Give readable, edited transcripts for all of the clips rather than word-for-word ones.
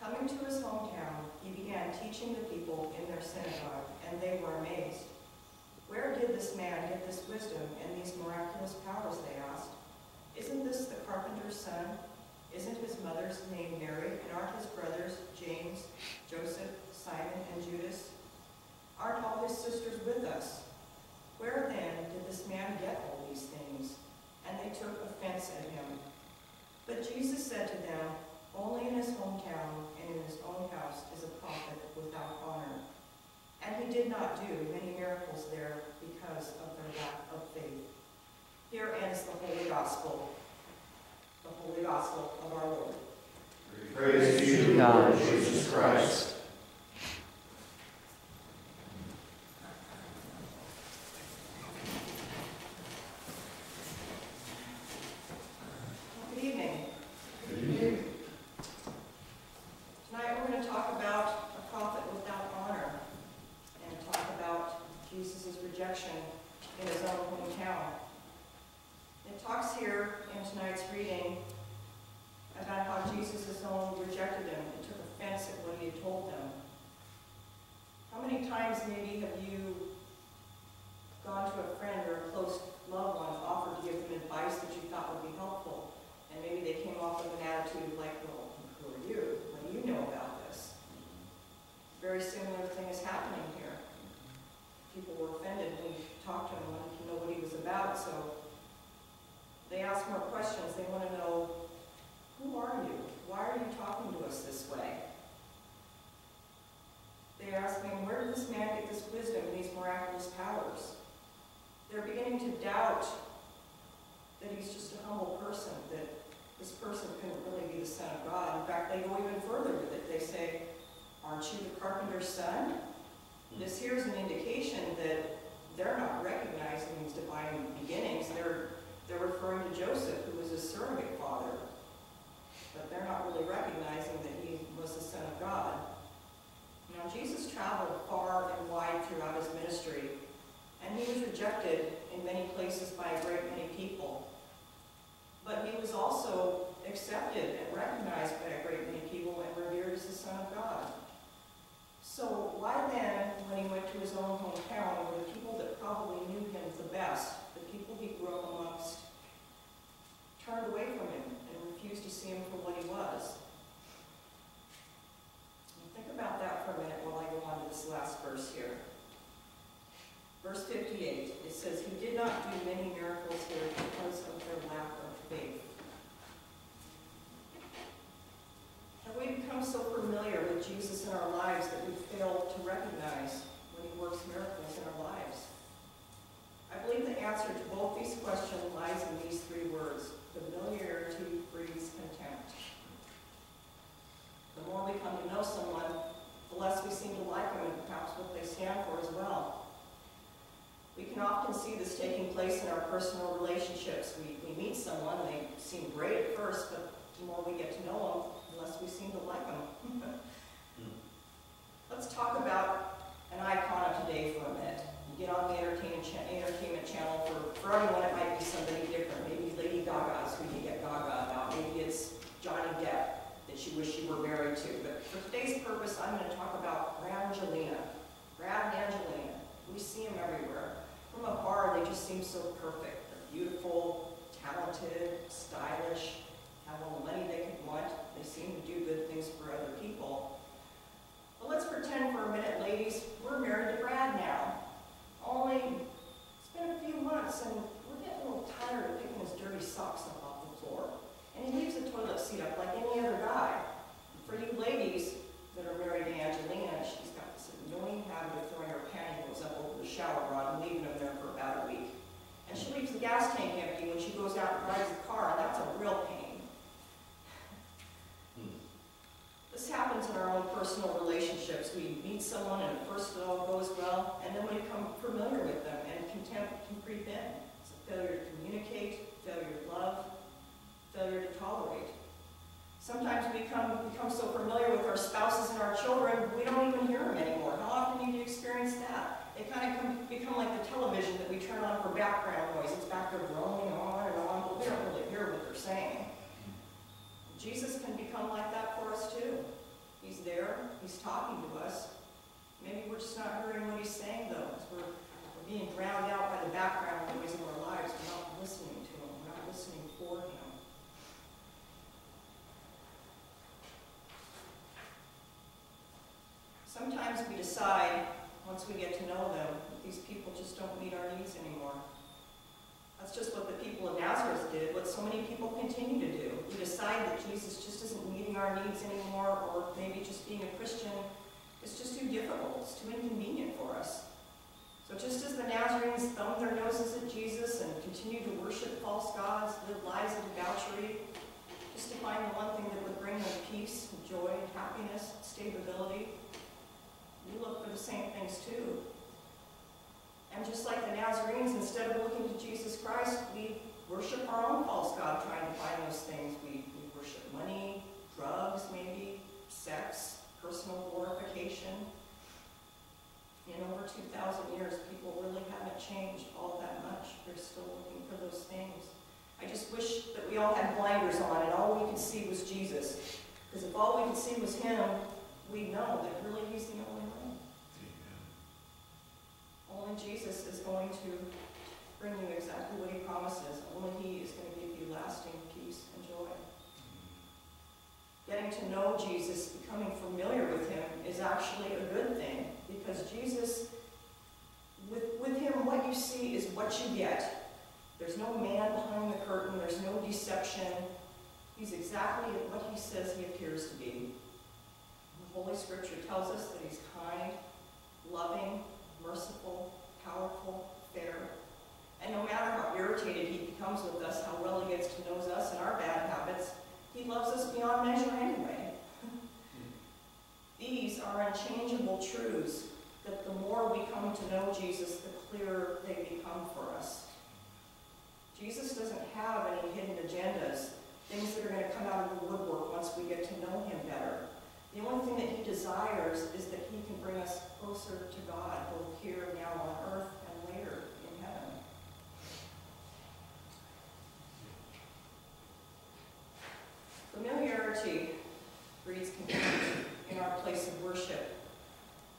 Coming to his hometown, he began teaching the people in their synagogue, and they were amazed. "Where did this man get this wisdom and these miraculous powers?" they asked. "Isn't this the carpenter's son? Isn't his mother's name Mary, and aren't his brothers James, Joseph, Simon, and Judas? Aren't all his sisters with us? Where then did this man get all these things?" And they took offense at him. But Jesus said to them, "Only in his hometown and in his own house is a prophet without honor." And he did not do many miracles there because of their lack of faith. Here ends the Holy Gospel of our Lord. Praise to you, God, Jesus Christ. Good evening. Good evening. Tonight we're going to talk about a prophet without honor and talk about Jesus' rejection in his own hometown. It talks here in tonight's reading about how Jesus' own rejected him and took offense at what he had told them. How many times maybe have you gone to a friend or a close loved one, offered to give them advice that you thought would be helpful, and maybe they came off with an attitude like, "Well, who are you? What do you know about this?" Very similar thing is happening here. People were offended when we talked to him, wanted to know what he was about, so they ask more questions. They want to know, who are you? Why are you talking to us this way? They're asking, where did this man get this wisdom and these miraculous powers? They're beginning to doubt that he's just a humble person, that this person couldn't really be the Son of God. In fact, they go even further with it. They say, "Aren't you the carpenter's son?" This here is an indication that they're not recognizing his divine beginnings. They're referring to Joseph, who was his surrogate father. But they're not really recognizing that he was the Son of God. Now, Jesus traveled far and wide throughout his ministry, and he was rejected in many places by a great many people. But he was also accepted and recognized by a great many people and revered as the Son of God. So why then, when he went to his own hometown, where the people that probably knew him the best, the people he grew up amongst, turned away from him and refused to see him for what he was? And think about that for a minute while I go on to this last verse here. Verse 58, it says, "He did not do many miracles here because of their lack of faith." Have we become so familiar with Jesus in our lives that we fail to recognize when he works miracles in our lives? I believe the answer to both these questions lies in these three words: familiarity breeds contempt. The more we come to know someone, the less we seem to like them and perhaps what they stand for as well. We can often see this taking place in our personal relationships. We meet someone, they seem great at first, but the more we get to know them, the less we seem to like them. Let's talk about an icon of today for a minute. You get on the entertainment channel, for everyone it might be somebody different. Maybe Lady Gaga's who you get Gaga about. Maybe it's Johnny Depp that you wish you were married to. But for today's purpose, I'm going to talk about Brad and Angelina. We see them everywhere. From afar, they just seem so perfect. They're beautiful, talented, stylish, have all the money they could want. They seem to do good things for other people. But let's pretend for a minute, ladies, we're married to Brad now. Only it's been a few months and we're getting a little tired of picking his dirty socks up off the floor. And he leaves the toilet seat up like any other guy. For you ladies that are married to Angelina, she's got this annoying habit of throwing her pantyhose up over the shower rod and leaving them there for about a week. And she leaves the gas tank empty when she goes out and drives the car, and that's a real pain. This happens in our own personal relationships. We meet someone and at first it all goes well, and then we become familiar with them and contempt can creep in. It's a failure to communicate, failure to love, failure to tolerate. Sometimes we become so familiar with our spouses and our children, we don't even hear them anymore. How often do you experience that? They kind of become like the television that we turn on for background noise. It's back there droning on, but we don't really hear what they're saying. Jesus can become like that for us too. He's there. He's talking to us. Maybe we're just not hearing what he's saying, though, because we're being drowned out by the background noise of our lives. We're not listening to him. We're not listening for him. Sometimes we decide, once we get to know them, that these people just don't meet our needs anymore. That's just what the people of Nazareth did, what so many people continue to do. We decide that Jesus just isn't meeting our needs anymore, or maybe just being a Christian is just too difficult, it's too inconvenient for us. So just as the Nazarenes thumbed their noses at Jesus and continued to worship false gods, live lives of debauchery, just to find the one thing that would bring them peace, and joy, and happiness, and stability, we look for the same things too. And just like the Nazarenes, instead of looking to Jesus Christ, we worship our own false god, trying to find those things. We worship money, drugs maybe, sex, personal glorification. In over 2,000 years, people really haven't changed all that much. They're still looking for those things. I just wish that we all had blinders on and all we could see was Jesus. Because if all we could see was him, we'd know that really he's the only way. Only Jesus is going to bring you exactly what he promises. Only he is going to give you lasting peace and joy. Getting to know Jesus, becoming familiar with him, is actually a good thing, because Jesus, with him, what you see is what you get. There's no man behind the curtain. There's no deception. He's exactly what he says he appears to be. The Holy Scripture tells us that he's kind, loving, merciful, powerful, fair. And no matter how irritated he becomes with us, how well he gets to know us and our bad habits, he loves us beyond measure anyway. These are unchangeable truths that the more we come to know Jesus, the clearer they become for us. Jesus doesn't have any hidden agendas, things that are going to come out of the woodwork once we get to know him better. The only thing that he desires is that he can bring us closer to God, both here and now on earth and later in heaven. Familiarity breeds contempt in our place of worship,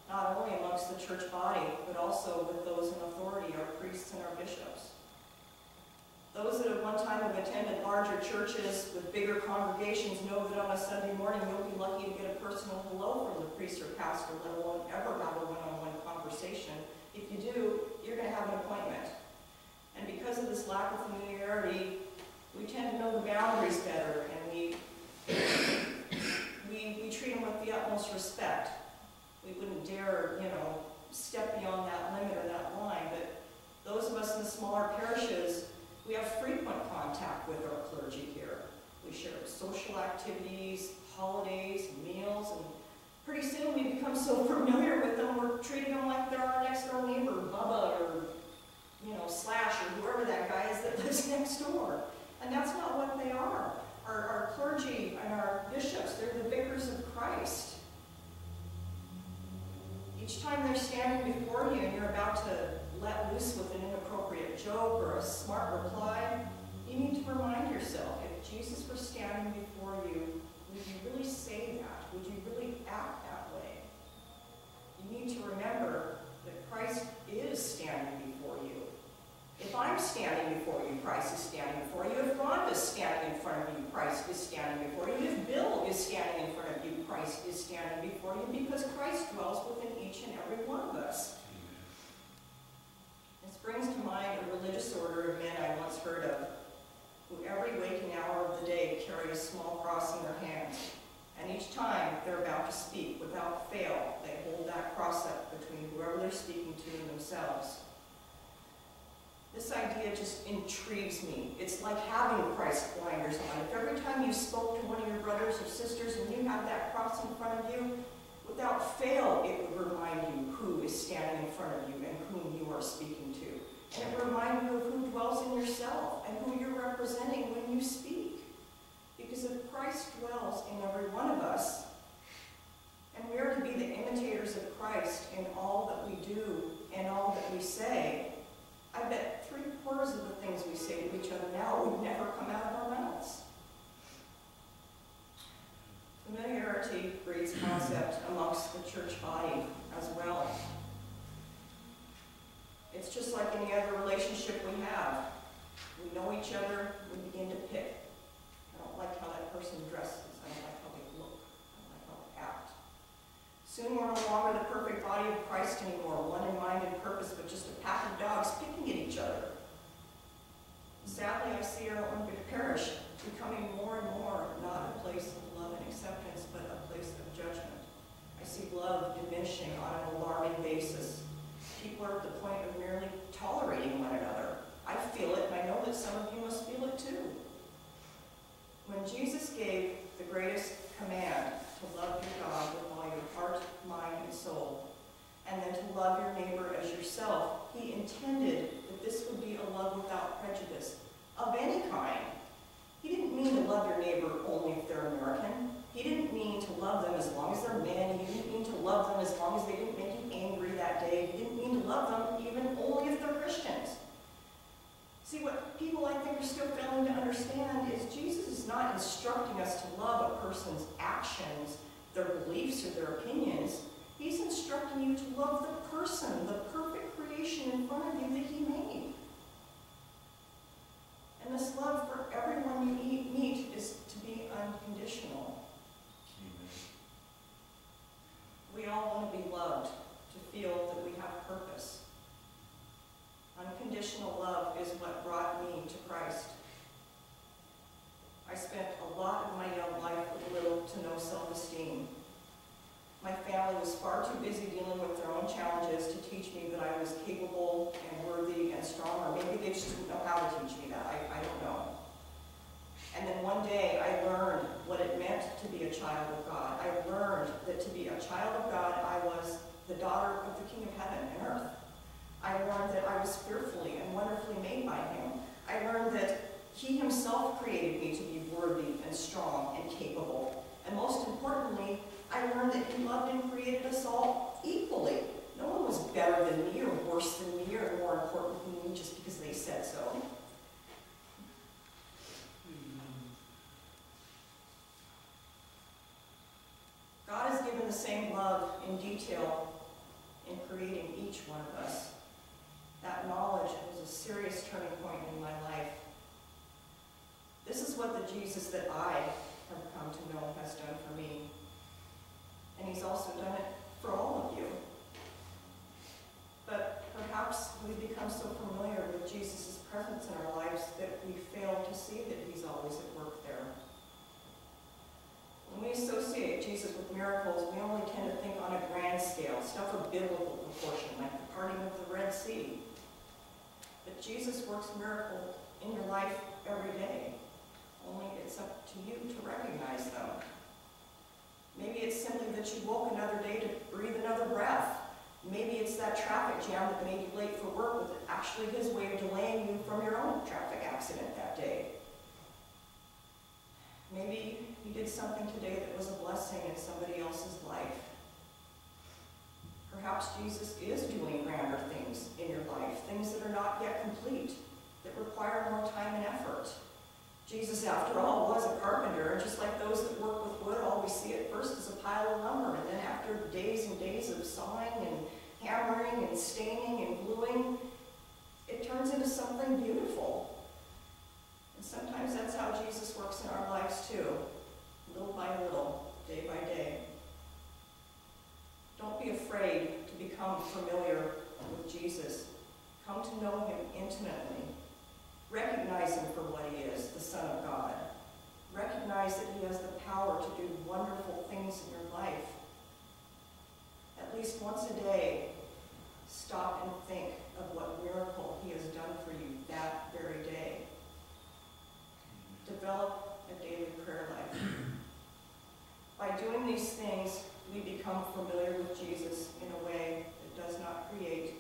not only amongst the church body, but also with those in authority, our priests and our bishops. Those that at one time have attended larger churches with bigger congregations know that on a Sunday morning you'll be lucky to get a personal hello from the priest or pastor, let alone ever have a one-on-one conversation. If you do, you're going to have an appointment. And because of this lack of familiarity, we tend to know the boundaries better, and we treat them with the utmost respect. We wouldn't dare, step beyond that limit or that line, but those of us in the smaller parishes, we have frequent contact with our clergy here. We share social activities, holidays, meals, and pretty soon we become so familiar with them, we're treating them like they're our next door neighbor, Bubba, or, Slash, or whoever that guy is that lives next door. And that's not what they are. Our clergy and our bishops, they're the vicars of Christ. Each time they're standing before you and you're about to let loose with an inappropriate joke or a smart reply, you need to remind yourself, if Jesus were standing before you, would you really say that? Would you really act that way? You need to remember that Christ is standing before you. If I'm standing before you, Christ is standing before you. If Rhonda's standing in front of you, Christ is standing before you. If Bill is standing in front of you, Christ is standing before you, because Christ dwells within each and every one of us. This brings to mind a religious order of men I once heard of, who every waking hour of the day carry a small cross in their hands. And each time they're about to speak, without fail, they hold that cross up between whoever they're speaking to and themselves. This idea just intrigues me. It's like having Christ blinders on. If every time you spoke to one of your brothers or sisters and you had that cross in front of you, without fail it would remind you who is standing in front of you and whom you are speaking to. And it would remind you of who dwells in yourself and who you're representing when you speak. Because if Christ dwells in every one of us, and we are to be the imitators of Christ in all that we do and all that we say, I bet 3/4 of the things we say to each other now would never come out of our mouths. Familiarity Familiarity breeds concept amongst the church body as well. It's just like any other relationship we have. We know each other, we begin to pick. I don't like how that person dresses. I don't like how they look. I don't like how they act. Soon we're no longer the perfect body of Christ anymore, one in mind and purpose, but just a pack of dogs picking at each other. Sadly, I see our own parish becoming more and more not a place of love and acceptance, but a place of judgment. I see love diminishing on an alarming basis. People are at the point of merely tolerating one another. I feel it, and I know that some of you must feel it too. When Jesus gave the greatest command to love your God with all your heart, mind, and soul, and then to love your neighbor as yourself, he intended that this would be a love without prejudice of any kind. He didn't mean to love your neighbor only if they're American. He didn't mean to love them as long as they're men. He didn't mean to love them as long as they didn't make you angry that day. He didn't mean to love them even only if they're Christians. See, what people I think are still failing to understand is Jesus is not instructing us to love a person's actions, their beliefs, or their opinions. He's instructing you to love the person, the perfect creation in front of you that he made. And this love for everyone you meet is to be unconditional. Amen. We all want to be loved, to feel that we have purpose. Unconditional love is what brought me to Christ. I spent a lot of my young life with little to no self-esteem. My family was far too busy dealing with their own challenges to teach me that I was capable and worthy and strong, or maybe they just didn't know how to teach me that. I don't know. And then one day I learned what it meant to be a child of God. I learned that to be a child of God, I was the daughter of the King of heaven and earth. I learned that I was fearfully and wonderfully made by him. I learned that he himself created me to be worthy and strong and capable. And most importantly, I learned that he loved and created us all equally. No one was better than me or worse than me or more important than me just because they said so. God has given the same love in detail in creating each one of us. That knowledge was a serious turning point in my life. This is what the Jesus that I have come to know has done for me. And he's also done it for all of you. But perhaps we become so familiar with Jesus' presence in our lives that we fail to see that he's always at work there. When we associate Jesus with miracles, we only tend to think on a grand scale, stuff of biblical proportion, like the parting of the Red Sea. But Jesus works miracles in your life every day. Only it's up to you to recognize them. Maybe it's simply that you woke another day to breathe another breath. Maybe it's that traffic jam that made you late for work was actually his way of delaying you from your own traffic accident that day. Maybe you did something today that was a blessing in somebody else's life. Perhaps Jesus is doing grander things in your life, things that are not yet complete, that require more time and effort. Jesus, after all, was a carpenter, and just like those that work with wood, all we see at first is a pile of lumber, and then after days and days of sawing and hammering and staining and gluing, it turns into something beautiful. And sometimes that's how Jesus works in our lives too, little by little, day by day. Don't be afraid to become familiar with Jesus. Come to know him intimately. Recognize him for what he is, the Son of God. Recognize that he has the power to do wonderful things in your life. At least once a day, stop and think of what miracle he has done for you that very day. Develop a daily prayer life. By doing these things, we become familiar with Jesus in a way that does not create